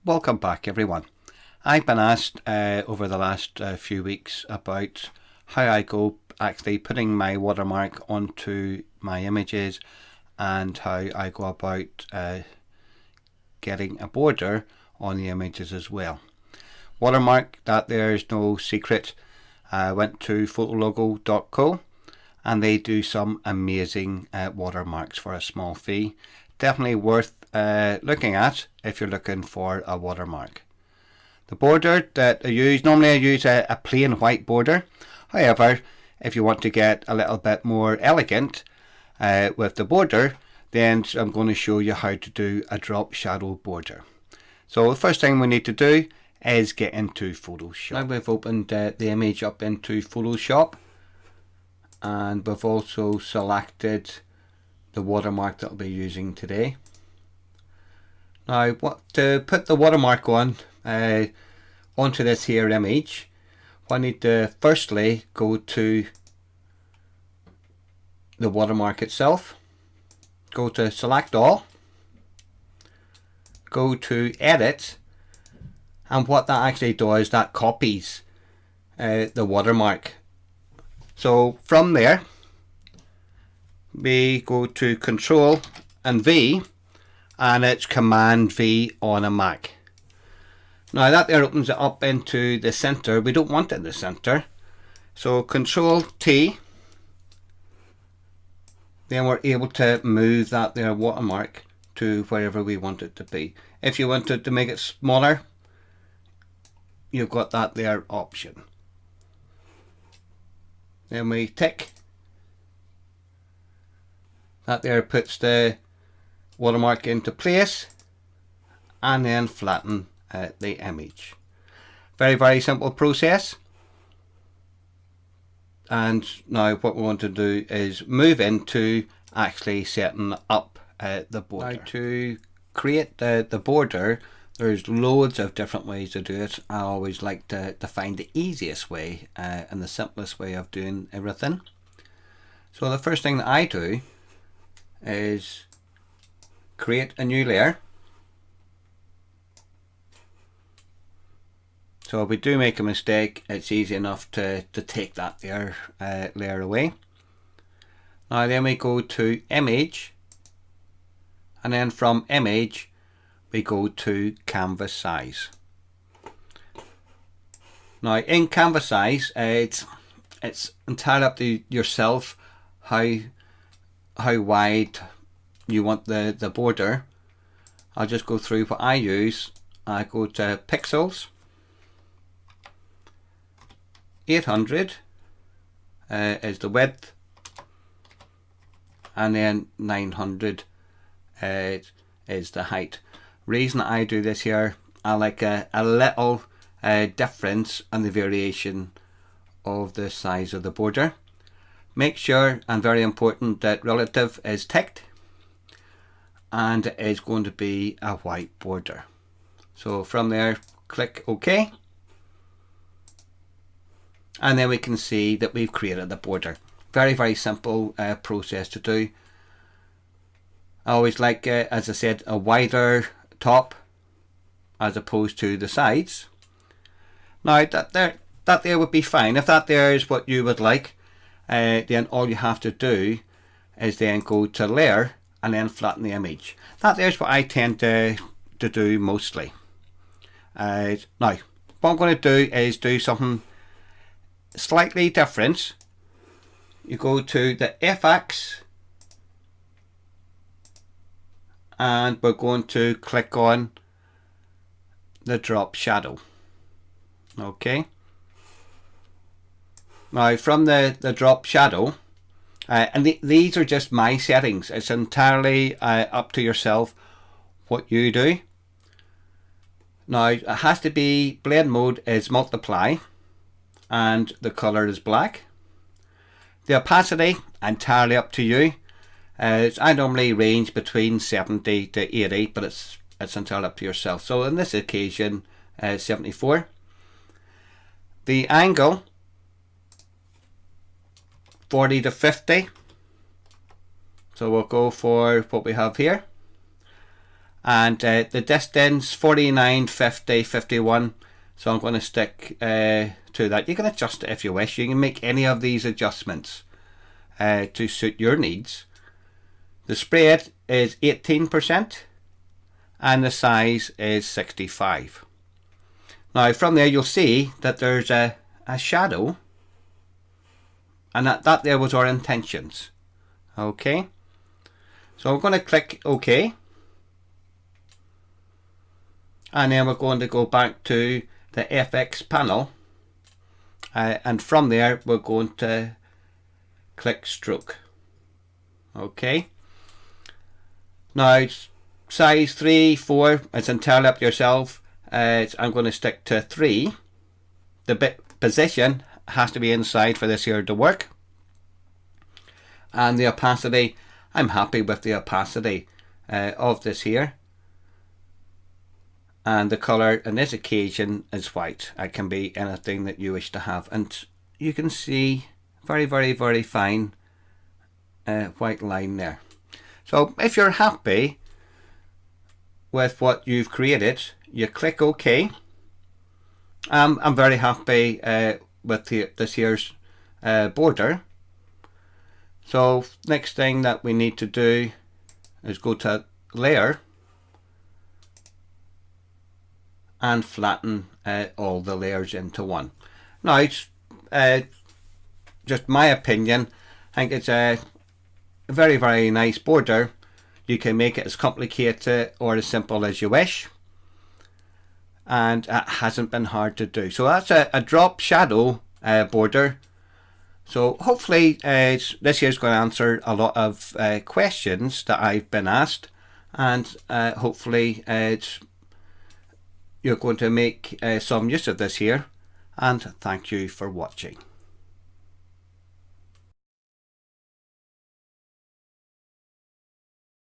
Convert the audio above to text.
Welcome back everyone. I've been asked over the last few weeks about how I go actually putting my watermark onto my images and how I go about getting a border on the images as well. Watermark, that there's no secret. I went to photologo.co and they do some amazing watermarks for a small fee. Definitely worth looking at if you're looking for a watermark. The border that I use, normally I use a plain white border. However, if you want to get a little bit more elegant with the border, then I'm going to show you how to do a drop shadow border. So the first thing we need to do is get into Photoshop. Now we've opened the image up into Photoshop, and we've also selected the watermark that I'll be using today. Now to put the watermark on onto this here image, I need to firstly go to the watermark itself, go to select all, go to edit, and what that actually does, that copies the watermark. So from there we go to Control and V, and it's Command V on a Mac. Now that there opens it up into the center. We don't want it in the center, so Control T, then we're able to move that there watermark to wherever we want it to be. If you wanted to make it smaller, you've got that there option. Then we tick. That there puts the watermark into place, and then flatten the image. Very simple process. And now what we want to do is move into actually setting up the border. Now to create the border, there's loads of different ways to do it. I always like to find the easiest way and the simplest way of doing everything. So the first thing that I do is create a new layer. So if we do make a mistake, it's easy enough to take that there layer away. Now then we go to image, and then from image we go to canvas size. Now in canvas size, it's entirely up to yourself how wide you want the border. I'll just go through what I use. I go to pixels, 800 is the width, and then 900 is the height. Reason I do this here, I like a little difference in the variation of the size of the border. Make sure, and very important, that relative is ticked, and it is going to be a white border. So from there, click OK, and then we can see that we've created the border. Very simple process to do. I always like, as I said, a wider top as opposed to the sides. Now that there would be fine. If that there is what you would like, then all you have to do is then go to layer and then flatten the image. That there's what I tend to do mostly. Now what I'm going to do is do something slightly different. You go to the FX, and we're going to click on the drop shadow. Okay. Now from the drop shadow, and these are just my settings. It's entirely up to yourself what you do. Now it has to be, blend mode is multiply, and the color is black. The opacity, entirely up to you. I normally range between 70 to 80, but it's entirely up to yourself. So in this occasion, 74. The angle, 40 to 50. So we'll go for what we have here. and the distance 49, 50, 51. So I'm going to stick to that. You can adjust it if you wish. You can make any of these adjustments to suit your needs. The spread is 18% and the size is 65. Now from there you'll see that there's a shadow, and that there was our intentions. Okay, so we're going to click OK, and then we're going to go back to the FX panel, and from there we're going to click stroke. Okay, now size 3, 4, it's entirely up to yourself. I'm going to stick to 3. The bit position has to be inside for this here to work, and the opacity, I'm happy with the opacity of this here, and the colour in this occasion is white. It can be anything that you wish to have, and you can see very, very, very fine white line there. So if you're happy with what you've created, you click OK. I'm very happy with this here's border. So next thing that we need to do is go to layer and flatten all the layers into one. Now it's just my opinion. I think it's a very, very nice border. You can make it as complicated or as simple as you wish, and it hasn't been hard to do. So that's a drop shadow border. So hopefully this here is going to answer a lot of questions that I've been asked, and hopefully you're going to make some use of this here, and thank you for watching.